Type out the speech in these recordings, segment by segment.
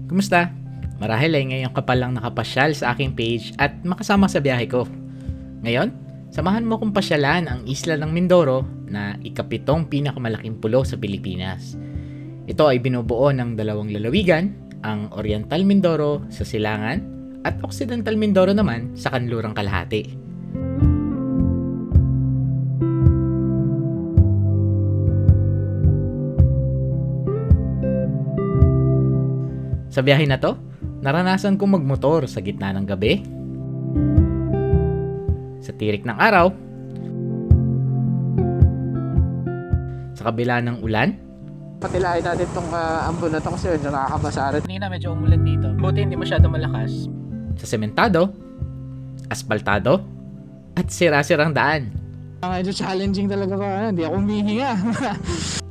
Kumusta? Marahil ay ngayon ka palang nakapasyal sa aking page at makasama sa biyahe ko. Ngayon, samahan mo kong pasyalan ang isla ng Mindoro na ikapitong pinakamalaking pulo sa Pilipinas. Ito ay binubuo ng dalawang lalawigan, ang Oriental Mindoro sa Silangan at Occidental Mindoro naman sa kanlurang kalahati. Sa biyahe na to, naranasan kong magmotor sa gitna ng gabi, sa tirik ng araw, sa kabila ng ulan. Patilahin natin itong ambon na ito kasi medyo nakakabasa. Kanina medyo umulan dito. Buti hindi masyado malakas. Sa sementado, asfaltado, at sira-sirang daan. Medyo challenging talaga ko. Hindi ako humihinga.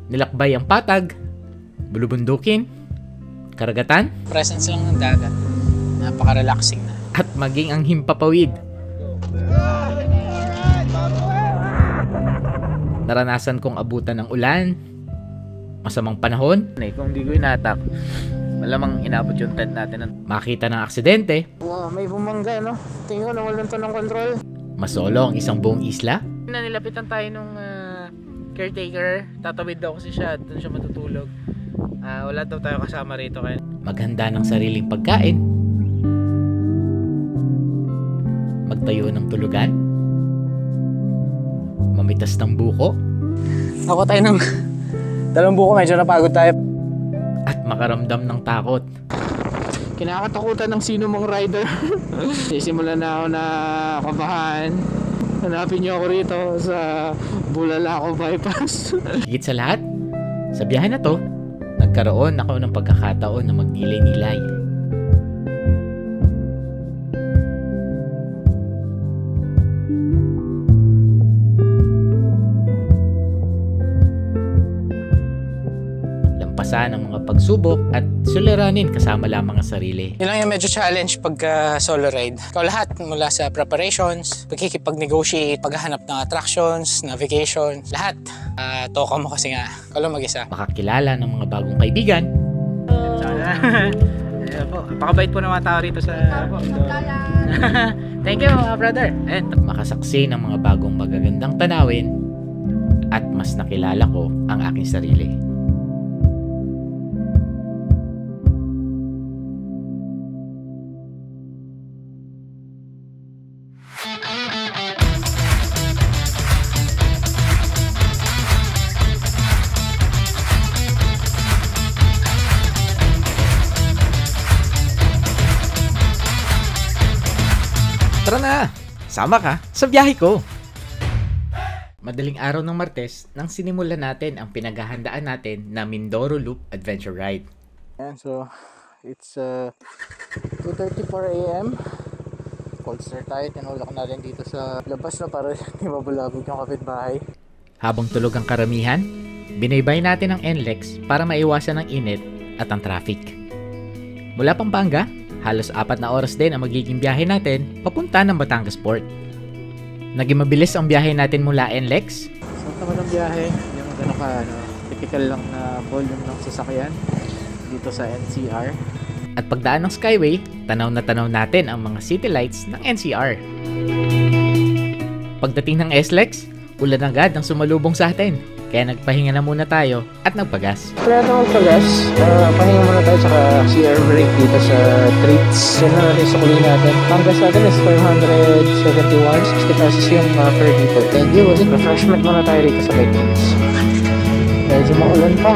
Nilakbay ang patag, bulubundukin, karagatan, Presence lang ng dagat. Napaka-relaxing na. at maging ang himpapawid. Naranasan kong abutan ng ulan, masamang panahon. Kung di ko inatak, malamang inabot yung tent natin. Makita ng aksidente. Wow, may bumangga, no? Tingin ko nawalan to ng control. Masolo ang isang buong isla. Nilapitan tayo nung caretaker. Tatawid daw kasi siya at doon siya matutulog. Wala daw tayo kasama rito kaya. Maghanda ng sariling pagkain. Magtayo ng tulugan. Mamitas ng buko. Ako tayo ng dalawang buko, medyo napagod tayo. At makaramdam ng takot. Kinakatakutan ng sino mong rider. Sisimulan na ako na kabahan. Hanapin niyo ako rito sa Bulalakaw Bypass. Higit sa lahat, sa biyahe na to, nagkaroon ako ng pagkakataon na magnilay-nilay. Lampasan ang mga pagsubok at suliranin kasama lamang ang sarili. Yun lang yung medyo challenge pagka solo ride. Ikaw lahat mula sa preparations, pagkikipag-negotiate, paghahanap ng attractions, navigation, lahat. Toka mo kasi nga, ikaw lang mag-isa. Makakilala ng mga bagong kaibigan. Pakabait po naman tao rito sa... Thank you, brother. At makasaksi ng mga bagong magagandang tanawin at mas nakilala ko ang aking sarili. Tara na! Sama ka sa biyahe ko! Madaling araw ng Martes nang sinimulan natin ang pinaghahandaan natin na Mindoro Loop Adventure Ride. Ayan, so it's 2:34 AM. Cold start tayo, tinulak natin dito sa labas na para hindi mabulabog yung kapitbahay. Habang tulog ang karamihan, binaybay natin ang NLEX para maiwasan ang init at ang traffic. Mula Pampanga, halos 4 na oras din ang magiging biyahe natin papunta ng Batangas Port. Naging mabilis ang biyahe natin mula NLEX. So naman ang biyahe, yung gano'n ka, typical lang na volume ng sasakyan dito sa NCR. At pagdaan ng Skyway, tanaw na tanaw natin ang mga city lights ng NCR. Pagdating ng SLEX, ulan agad ang sumalubong sa atin. Kaya nagpahinga na muna tayo at nagpagas. Kaya ito magpagas, pahinga muna tayo sa CR break dito sa treats. Yan na natin sa kuli natin. Ang gas natin is 571, 60 pesos yung per dito. Thank you. Refreshment muna tayo dito sa maintenance. Medyo maulan pa.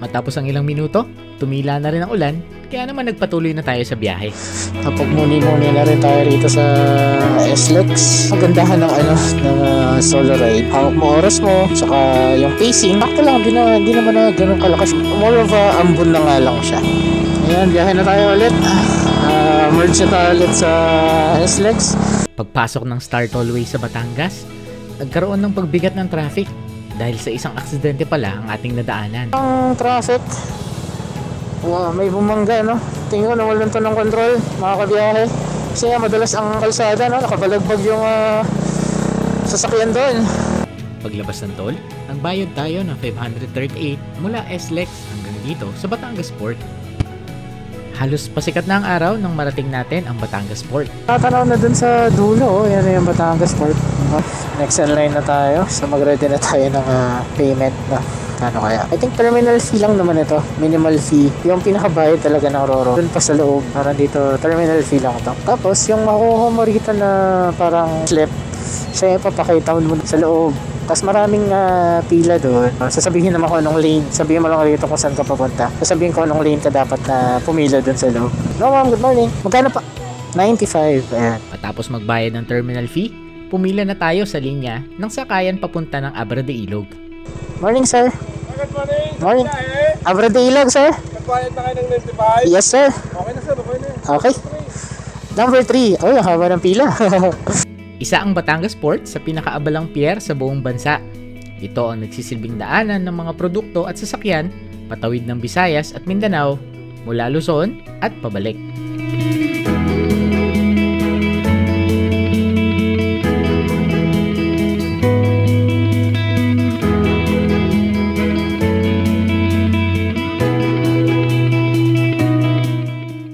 Matapos ang ilang minuto, tumila na rin ang ulan, kaya naman nagpatuloy na tayo sa biyahe. Kapag muni-muni na rin tayo rito sa SLEX. Magandahan ng solo ride. Hawak mo oras mo, saka yung pacing. Bakit lang, hindi naman na ganun kalakas. More of ambon na nga lang siya. Ayan, biyahe na tayo ulit. Merge na tayo ulit sa SLEX. Pagpasok ng Star Tollway sa Batangas, nagkaroon ng pagbigat ng traffic dahil sa isang aksidente pala ang ating nadaanan. Ang traffic, wow, may bumangga, no? Tingin ko nawalan to ng control, mga kabiyahe. Kasi madalas ang kalsada, no? Nakabalagbag yung sasakyan doon. Paglabas ng toll, nagbayad tayo ng 538 mula SLEX hanggang dito sa Batangas Port. Halos pasikat na ang araw nang marating natin ang Batangas Port. Tatanaw na dun sa dulo, yan na yung Batangas Port. Next in line na tayo, so mag-ready na tayo ng payment na. Ano kaya? I think terminal fee lang naman ito. Minimal fee. Yung pinakabayad talaga ng Roro. Doon pa sa loob. Parang dito, terminal fee lang ito. Tapos, yung makuha mo rito na parang slip, siya yung papakita mo sa loob. Tapos maraming pila doon. Sasabihin naman ko anong lane. Sabihin mo lang rito kung saan ka papunta. Sasabihin ko anong lane ka dapat na pumila doon sa loob. No ma'am, good morning. Magkano pa? 95. Ayan. Matapos magbayad ng terminal fee, pumila na tayo sa linya ng sakayan papunta ng Abra de Ilog. Morning, sir. Good morning. Morning. Abra de Ilog, sir. Nagbayad na kayo ng 95? Yes, sir. Okay na, sir. Okay na. Okay. Number 3. Oh, haba ng pila. Isa ang Batangas Port sa pinakaabalang pier sa buong bansa. Ito ang nagsisilbing daanan ng mga produkto at sasakyan patawid ng Visayas at Mindanao mula Luzon at pabalik.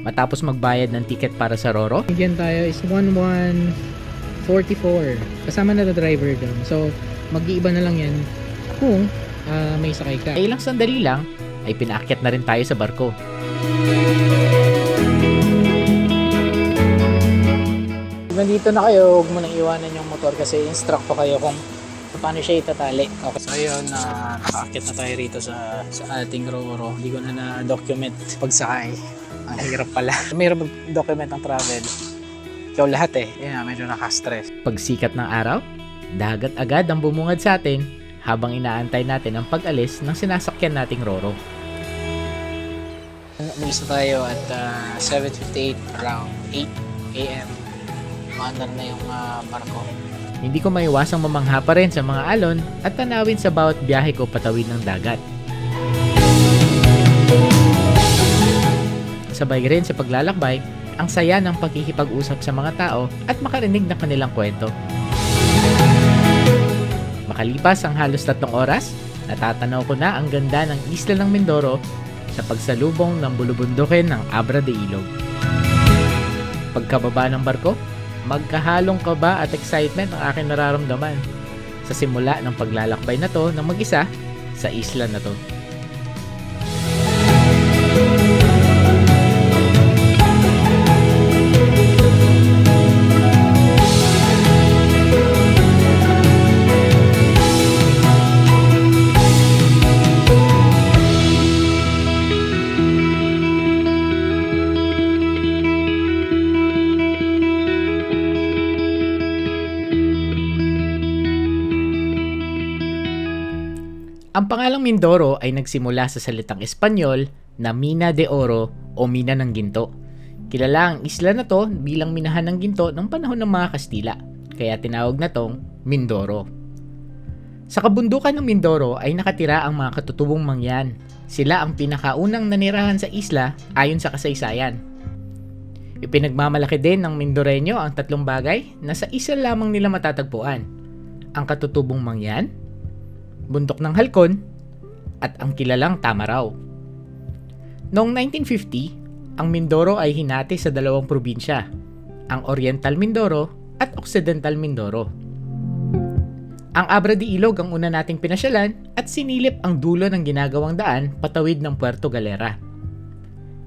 Matapos magbayad ng ticket para sa Roro, Bigyan tayo is 1144. Kasama na the driver doon. So, mag-iiba na lang yan kung may sakay ka. ay ilang sandali lang ay pinaakyat na rin tayo sa barko. Nandito na kayo, huwag mo nang iwanan yung motor kasi instruct ko kayo kung paano siya itatali. Okay. So ayun, nakaakyat na tayo rito sa ating Roro. Hindi ko na na-document pagsakay. Ang hirap pala. Mahirap mag-document ang travel. Ikaw lahat eh. Yan, medyo nakastress. Pagsikat ng araw, dagat agad ang bumungad sa atin habang inaantay natin ang pag-alis ng sinasakyan nating Roro. Umalis na tayo at 7:58 around 8 a.m. Maandar na yung barko. Hindi ko maiwasang mamangha pa rin sa mga alon at tanawin sa bawat biyahe ko patawid ng dagat. Sabay rin sa paglalakbay, ang saya ng pagkikipag-usap sa mga tao at makarinig ng kanilang kwento. Makalipas ang halos 3 oras, natatanaw ko na ang ganda ng isla ng Mindoro sa pagsalubong ng bulubundukin ng Abra de Ilog. Pagkababa ng barko, magkahalong kaba at excitement ang aking nararamdaman sa simula ng paglalakbay na to ng mag-isa sa isla na to. Ang pangalang Mindoro ay nagsimula sa salitang Espanyol na Mina de Oro o Mina ng Ginto. Kilala ang isla na to bilang minahan ng ginto ng panahon ng mga Kastila, kaya tinawag na tong Mindoro. Sa kabundukan ng Mindoro ay nakatira ang mga katutubong mangyan. Sila ang pinakaunang nanirahan sa isla ayon sa kasaysayan. Ipinagmamalaki din ng Mindoreño ang 3 bagay na sa isa lamang nila matatagpuan: ang katutubong mangyan, bundok ng halkon, at ang kilalang Tamaraw. Noong 1950, ang Mindoro ay hinati sa 2 probinsya, ang Oriental Mindoro at Occidental Mindoro. Ang Abra de Ilog ang una nating pinasyalan at sinilip ang dulo ng ginagawang daan patawid ng Puerto Galera.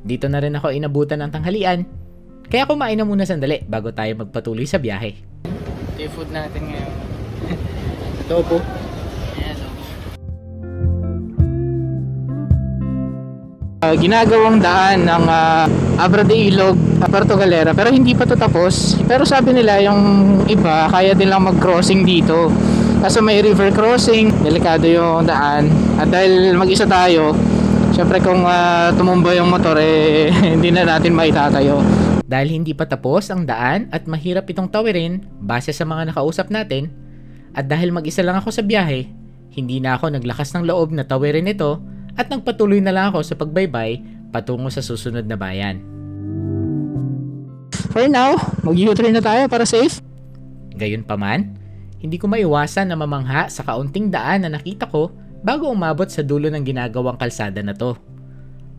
Dito na rin ako inabutan ng tanghalian, kaya kumain na muna sandali bago tayo magpatuloy sa biyahe. Ito yung food natin ngayon. Adobo. Ginagawang daan ng Abra de Ilog, Puerto Galera, pero hindi pa to tapos. Pero sabi nila yung iba kaya din lang mag-crossing dito. Kaso may river crossing, delikado yung daan. At dahil mag-isa tayo, syempre kung tumumba yung motor hindi na natin maitatayo. Dahil hindi pa tapos ang daan at mahirap itong tawirin base sa mga nakausap natin, at dahil mag-isa lang ako sa biyahe, hindi na ako naglakas ng loob na tawirin ito at nagpatuloy na lang ako sa pagbaybay patungo sa susunod na bayan. For now, mag-U-turn na tayo para safe. Gayunpaman, hindi ko maiwasan na mamangha sa kaunting daan na nakita ko bago umabot sa dulo ng ginagawang kalsada na to.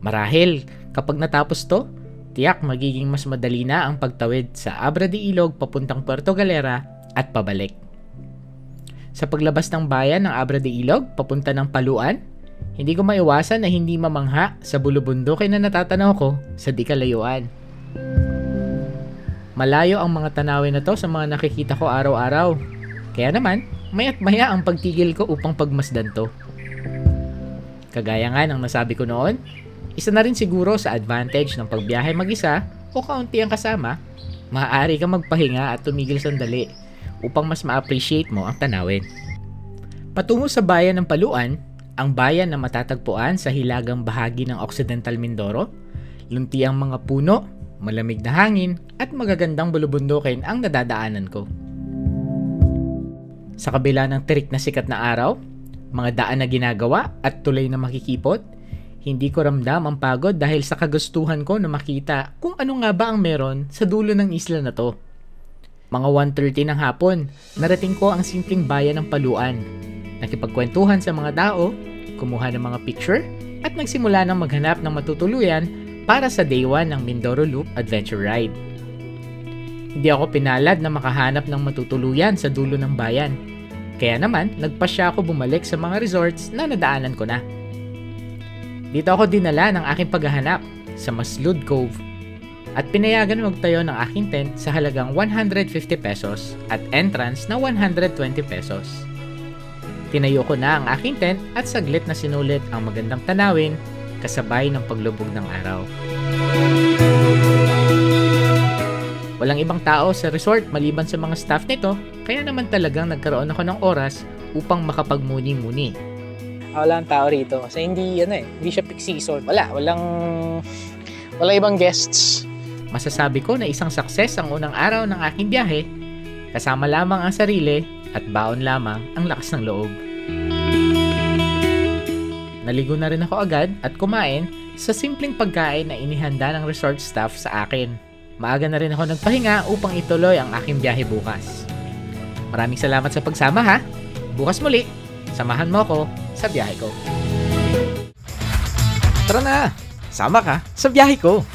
Marahil, kapag natapos to, Tiyak magiging mas madali na ang pagtawid sa Abra de Ilog papuntang Puerto Galera at pabalik. Sa paglabas ng bayan ng Abra de Ilog papunta ng Paluan, hindi ko maiwasan na hindi mamangha sa bulubundukin na natatanaw ko sa di kalayuan. Malayo ang mga tanawin na to sa mga nakikita ko araw-araw. Kaya naman, maya't maya ang pagtigil ko upang pagmasdan to. Kagaya nga ng nasabi ko noon, isa na rin siguro sa advantage ng pagbiyahe mag-isa o kaunti ang kasama, maaari kang magpahinga at tumigil sandali upang mas ma-appreciate mo ang tanawin. Patungo sa bayan ng Paluan, ang bayan na matatagpuan sa hilagang bahagi ng Occidental Mindoro, lunti ang mga puno, malamig na hangin at magagandang bulubundukin ang nadadaanan ko. Sa kabila ng tirik na sikat na araw, mga daan na ginagawa at tulay na makikipot, hindi ko ramdam ang pagod dahil sa kagustuhan ko na makita kung ano nga ba ang meron sa dulo ng isla na to. Mga 1:30 ng hapon, narating ko ang simpleng bayan ng Paluan. Nakipagkwentuhan sa mga tao, kumuha ng mga picture, at nagsimula ng maghanap ng matutuluyan para sa Day 1 ng Mindoro Loop Adventure Ride. Hindi ako pinalad na makahanap ng matutuluyan sa dulo ng bayan. Kaya naman, nagpasya ako bumalik sa mga resorts na nadaanan ko na. Dito ako dinala ng aking paghahanap sa Maslud Cove at pinayagan magtayo ng aking tent sa halagang 150 pesos at entrance na 120 pesos. Tinayo ko na ang aking tent at saglit na sinulit ang magandang tanawin kasabay ng paglubog ng araw. Walang ibang tao sa resort maliban sa mga staff nito, kaya naman talagang nagkaroon ako ng oras upang makapagmuni-muni. Wala ang tao rito kasi hindi siya peak season. Walang ibang guests. Masasabi ko na isang success ang unang araw ng aking biyahe, kasama lamang ang sarili at baon lamang ang lakas ng loob. Naligo na rin ako agad at kumain sa simpleng pagkain na inihanda ng resort staff sa akin. Maaga na rin ako nagpahinga upang ituloy ang aking biyahe bukas. Maraming salamat sa pagsama ha. Bukas muli, samahan mo ako sa biyahe ko. Tara na, sama ka sa biyahe ko.